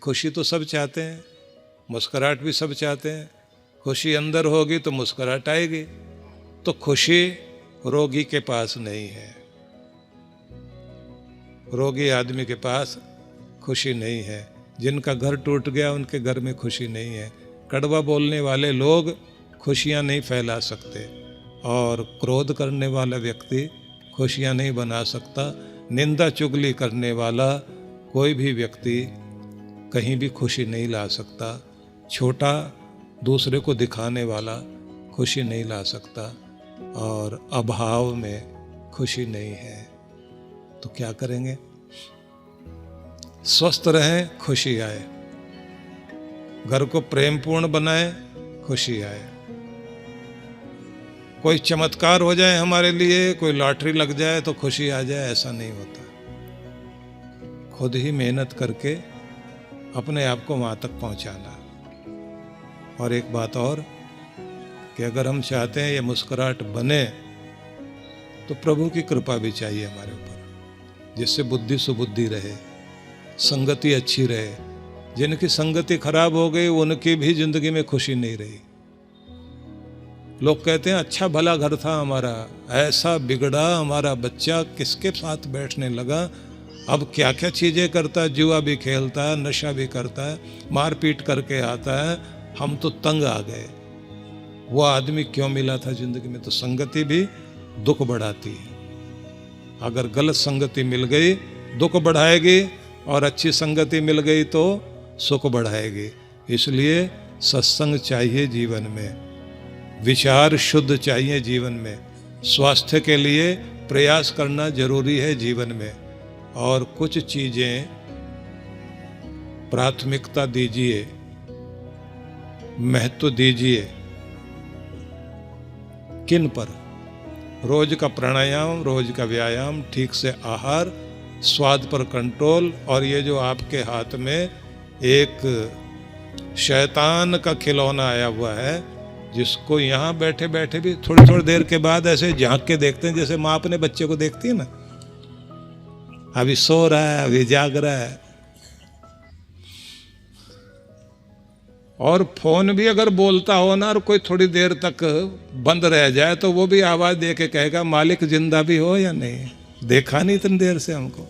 खुशी तो सब चाहते हैं, मुस्कुराहट भी सब चाहते हैं। खुशी अंदर होगी तो मुस्कुराहट आएगी। तो खुशी रोगी के पास नहीं है, रोगी आदमी के पास खुशी नहीं है। जिनका घर टूट गया उनके घर में खुशी नहीं है। कड़वा बोलने वाले लोग खुशियां नहीं फैला सकते, और क्रोध करने वाला व्यक्ति खुशियां नहीं बना सकता। निंदा चुगली करने वाला कोई भी व्यक्ति कहीं भी खुशी नहीं ला सकता। छोटा दूसरे को दिखाने वाला खुशी नहीं ला सकता, और अभाव में खुशी नहीं है। तो क्या करेंगे? स्वस्थ रहें, खुशी आए। घर को प्रेमपूर्ण बनाएं, खुशी आए। कोई चमत्कार हो जाए हमारे लिए, कोई लॉटरी लग जाए तो खुशी आ जाए, ऐसा नहीं होता। खुद ही मेहनत करके अपने आप को वहां तक पहुंचाना। और एक बात और, कि अगर हम चाहते हैं ये मुस्कुराहट बने तो प्रभु की कृपा भी चाहिए हमारे ऊपर, जिससे बुद्धि सुबुद्धि रहे, संगति अच्छी रहे। जिनकी संगति खराब हो गई उनकी भी जिंदगी में खुशी नहीं रही। लोग कहते हैं अच्छा भला घर था हमारा, ऐसा बिगड़ा हमारा बच्चा, किसके साथ बैठने लगा, अब क्या क्या चीजें करता है, जुआ भी खेलता है, नशा भी करता है, मारपीट करके आता है, हम तो तंग आ गए। वो आदमी क्यों मिला था जिंदगी में? तो संगति भी दुख बढ़ाती है। अगर गलत संगति मिल गई दुख बढ़ाएगी, और अच्छी संगति मिल गई तो सुख बढ़ाएगी। इसलिए सत्संग चाहिए जीवन में, विचार शुद्ध चाहिए जीवन में, स्वास्थ्य के लिए प्रयास करना जरूरी है जीवन में। और कुछ चीजें प्राथमिकता दीजिए, महत्व दीजिए। किन पर? रोज का प्राणायाम, रोज का व्यायाम, ठीक से आहार, स्वाद पर कंट्रोल। और ये जो आपके हाथ में एक शैतान का खिलौना आया हुआ है, जिसको यहाँ बैठे बैठे भी थोड़ी थोड़ी देर के बाद ऐसे झांक के देखते हैं, जैसे माँ अपने बच्चे को देखती है ना, अभी सो रहा है, अभी जाग रहा है। और फोन भी अगर बोलता हो ना, और कोई थोड़ी देर तक बंद रह जाए, तो वो भी आवाज दे के कहेगा मालिक जिंदा भी हो या नहीं, देखा नहीं इतनी देर से हमको।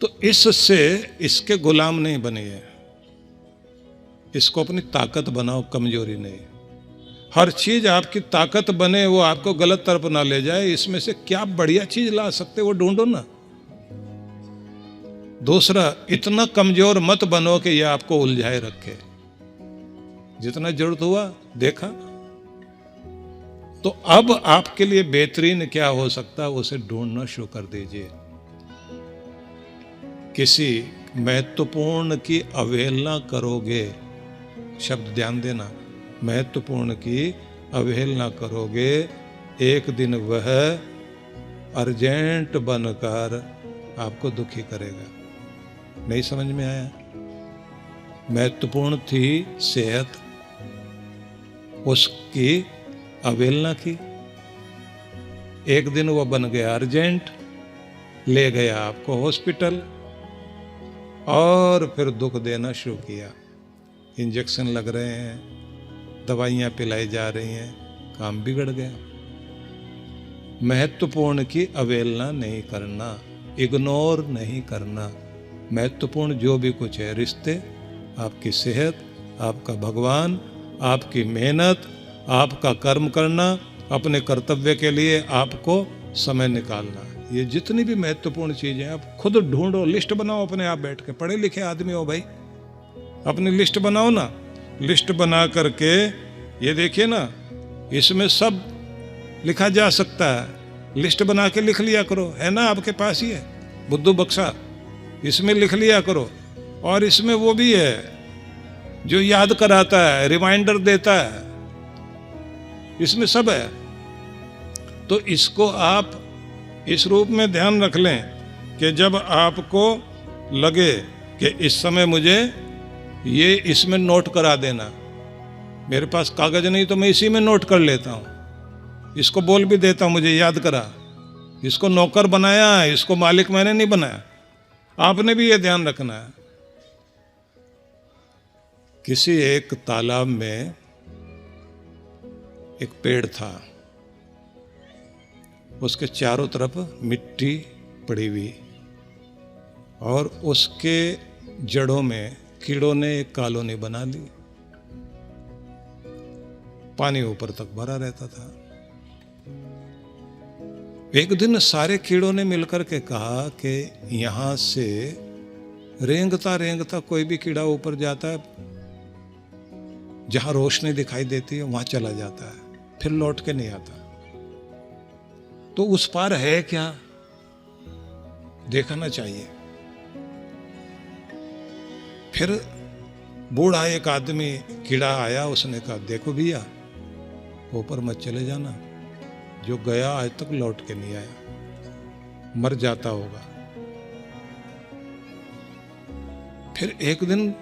तो इससे इसके गुलाम नहीं बनिए, इसको अपनी ताकत बनाओ, कमजोरी नहीं। हर चीज आपकी ताकत बने, वो आपको गलत तरफ ना ले जाए। इसमें से क्या बढ़िया चीज ला सकते वो ढूंढो ना। दूसरा, इतना कमजोर मत बनो कि यह आपको उलझाए रखे। जितना जरूरत हुआ देखा, तो अब आपके लिए बेहतरीन क्या हो सकता है उसे ढूंढना शुरू कर दीजिए। किसी महत्वपूर्ण की अवहेलना करोगे, शब्द ध्यान देना, महत्वपूर्ण की अवहेलना करोगे, एक दिन वह अर्जेंट बनकर आपको दुखी करेगा। नहीं समझ में आया? महत्वपूर्ण थी सेहत, उसकी अवहेलना की, एक दिन वो बन गया अर्जेंट, ले गया आपको हॉस्पिटल, और फिर दुख देना शुरू किया। इंजेक्शन लग रहे हैं, दवाइयाँ पिलाई जा रही हैं, काम बिगड़ गया। महत्वपूर्ण की अवहेलना नहीं करना, इग्नोर नहीं करना। महत्वपूर्ण जो भी कुछ है, रिश्ते, आपकी सेहत, आपका भगवान, आपकी मेहनत, आपका कर्म करना, अपने कर्तव्य के लिए आपको समय निकालना, ये जितनी भी महत्वपूर्ण चीजें आप खुद ढूंढो, लिस्ट बनाओ अपने आप बैठ के। पढ़े लिखे आदमी हो भाई, अपनी लिस्ट बनाओ ना। लिस्ट बना करके ये देखिए ना, इसमें सब लिखा जा सकता है। लिस्ट बना के लिख लिया करो, है ना आपके पास ही है बुद्धू बक्सा, इसमें लिख लिया करो। और इसमें वो भी है जो याद कराता है, रिमाइंडर देता है, इसमें सब है। तो इसको आप इस रूप में ध्यान रख लें कि जब आपको लगे कि इस समय मुझे ये इसमें नोट करा देना, मेरे पास कागज नहीं तो मैं इसी में नोट कर लेता हूँ, इसको बोल भी देता हूँ मुझे याद करा। इसको नौकर बनाया है, इसको मालिक मैंने नहीं बनाया। आपने भी ये ध्यान रखना है। किसी एक तालाब में एक पेड़ था, उसके चारों तरफ मिट्टी पड़ी हुई और उसके जड़ों में कीड़ों ने एक कॉलोनी बना ली। पानी ऊपर तक भरा रहता था। एक दिन सारे कीड़ों ने मिलकर के कहा कि यहां से रेंगता रेंगता कोई भी कीड़ा ऊपर जाता है, जहां रोशनी दिखाई देती है वहां चला जाता है, फिर लौट के नहीं आता। तो उस पार है क्या, देखना चाहिए। फिर बूढ़ा एक आदमी कीड़ा आया, उसने कहा देखो भैया ऊपर मत चले जाना, जो गया आज तक लौट के नहीं आया, मर जाता होगा। फिर एक दिन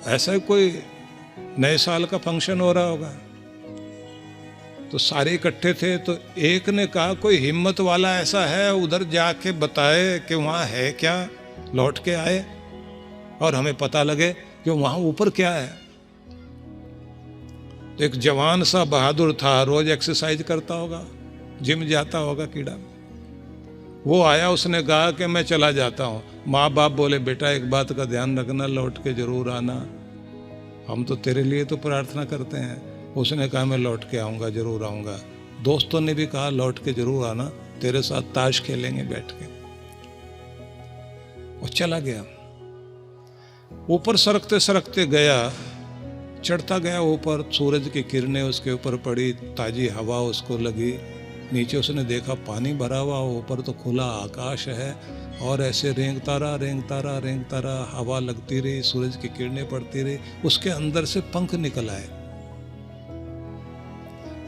ऐसा कोई नए साल का फंक्शन हो रहा होगा, तो सारे इकट्ठे थे, तो एक ने कहा कोई हिम्मत वाला ऐसा है उधर जाके बताए कि वहां है क्या, लौट के आए और हमें पता लगे कि वहां ऊपर क्या है। तो एक जवान सा बहादुर था, रोज एक्सरसाइज करता होगा, जिम जाता होगा कीड़ा, वो आया, उसने कहा कि मैं चला जाता हूँ। माँ बाप बोले बेटा एक बात का ध्यान रखना, लौट के जरूर आना, हम तो तेरे लिए तो प्रार्थना करते हैं। उसने कहा मैं लौट के आऊँगा, जरूर आऊँगा। दोस्तों ने भी कहा लौट के जरूर आना, तेरे साथ ताश खेलेंगे बैठ के। वो चला गया, ऊपर सरकते सरकते गया, चढ़ता गया ऊपर, सूरज की किरणें उसके ऊपर पड़ी, ताजी हवा उसको लगी। नीचे उसने देखा पानी भरा हुआ, ऊपर तो खुला आकाश है और ऐसे रेंगता रहा रेंगता रहा रेंगता रहा, हवा लगती रही, सूरज की किरणें पड़ती रही। उसके अंदर से पंख निकल आए।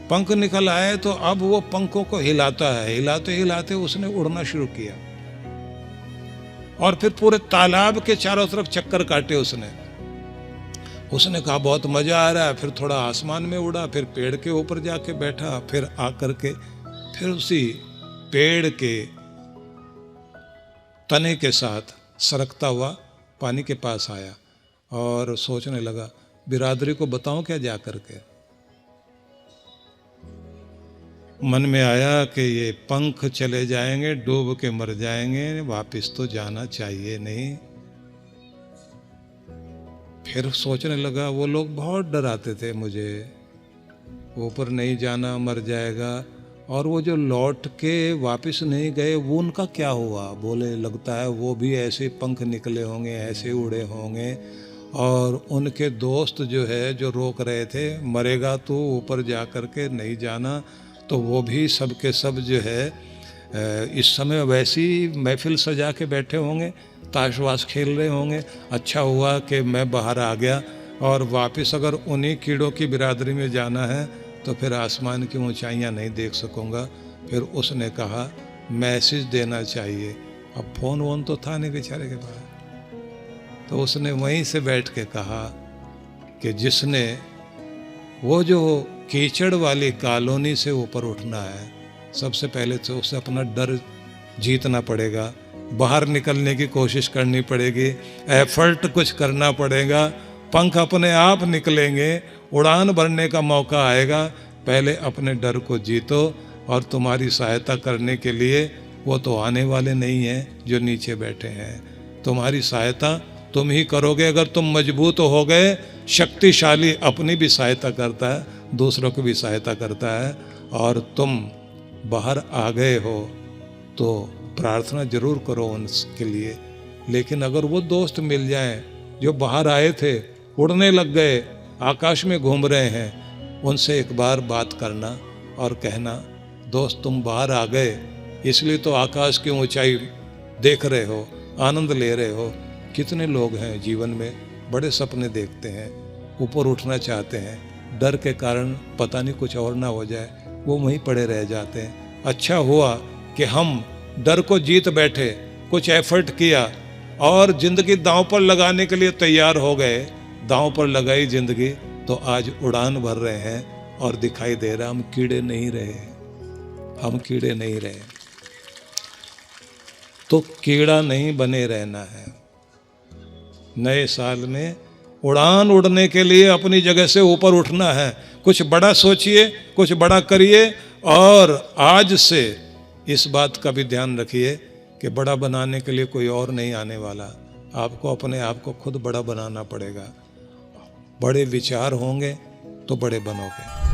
पंख निकल आए तो अब वो पंखों को हिलाता है, हिलाते हिलाते उसने उड़ना शुरू किया और फिर पूरे तालाब के चारों तरफ चक्कर काटे उसने कहा बहुत मजा आ रहा है। फिर थोड़ा आसमान में उड़ा, फिर पेड़ के ऊपर जाके बैठा, फिर आकर के फिर उसी पेड़ के तने के साथ सरकता हुआ पानी के पास आया और सोचने लगा बिरादरी को बताऊं क्या जा करके। मन में आया कि ये पंख चले जाएंगे, डूब के मर जाएंगे, वापस तो जाना चाहिए नहीं। फिर सोचने लगा वो लोग बहुत डराते थे मुझे, ऊपर नहीं जाना मर जाएगा, और वो जो लौट के वापस नहीं गए वो उनका क्या हुआ। बोले लगता है वो भी ऐसे पंख निकले होंगे, ऐसे उड़े होंगे, और उनके दोस्त जो है जो रोक रहे थे मरेगा तो ऊपर जा कर के नहीं जाना, तो वो भी सब के सब जो है इस समय वैसी महफिल सजा के बैठे होंगे, ताश वाश खेल रहे होंगे। अच्छा हुआ कि मैं बाहर आ गया, और वापस अगर उन्हीं कीड़ों की बिरादरी में जाना है तो फिर आसमान की ऊंचाइयां नहीं देख सकूंगा। फिर उसने कहा मैसेज देना चाहिए। अब फ़ोन वोन तो था नहीं बेचारे के पास, तो उसने वहीं से बैठ के कहा कि जिसने वो जो कीचड़ वाली कॉलोनी से ऊपर उठना है, सबसे पहले तो उसे अपना डर जीतना पड़ेगा, बाहर निकलने की कोशिश करनी पड़ेगी, एफर्ट कुछ करना पड़ेगा, पंख अपने आप निकलेंगे, उड़ान भरने का मौका आएगा। पहले अपने डर को जीतो, और तुम्हारी सहायता करने के लिए वो तो आने वाले नहीं हैं जो नीचे बैठे हैं। तुम्हारी सहायता तुम ही करोगे। अगर तुम मजबूत हो गए, शक्तिशाली अपनी भी सहायता करता है, दूसरों की भी सहायता करता है, और तुम बाहर आ गए हो तो प्रार्थना जरूर करो उनके लिए। लेकिन अगर वो दोस्त मिल जाएं जो बाहर आए थे, उड़ने लग गए, आकाश में घूम रहे हैं, उनसे एक बार बात करना और कहना दोस्त तुम बाहर आ गए, इसलिए तो आकाश की ऊंचाई देख रहे हो, आनंद ले रहे हो। कितने लोग हैं जीवन में बड़े सपने देखते हैं, ऊपर उठना चाहते हैं, डर के कारण पता नहीं कुछ और ना हो जाए, वो वहीं पड़े रह जाते हैं। अच्छा हुआ कि हम डर को जीत बैठे, कुछ एफर्ट किया और जिंदगी दांव पर लगाने के लिए तैयार हो गए, दांव पर लगाई जिंदगी, तो आज उड़ान भर रहे हैं और दिखाई दे रहा हम कीड़े नहीं रहे, हम कीड़े नहीं रहे। तो कीड़ा नहीं बने रहना है। नए साल में उड़ान उड़ने के लिए अपनी जगह से ऊपर उठना है। कुछ बड़ा सोचिए, कुछ बड़ा करिए, और आज से इस बात का भी ध्यान रखिए कि बड़ा बनाने के लिए कोई और नहीं आने वाला। आपको अपने आप को खुद बड़ा बनाना पड़ेगा। बड़े विचार होंगे तो बड़े बनोगे।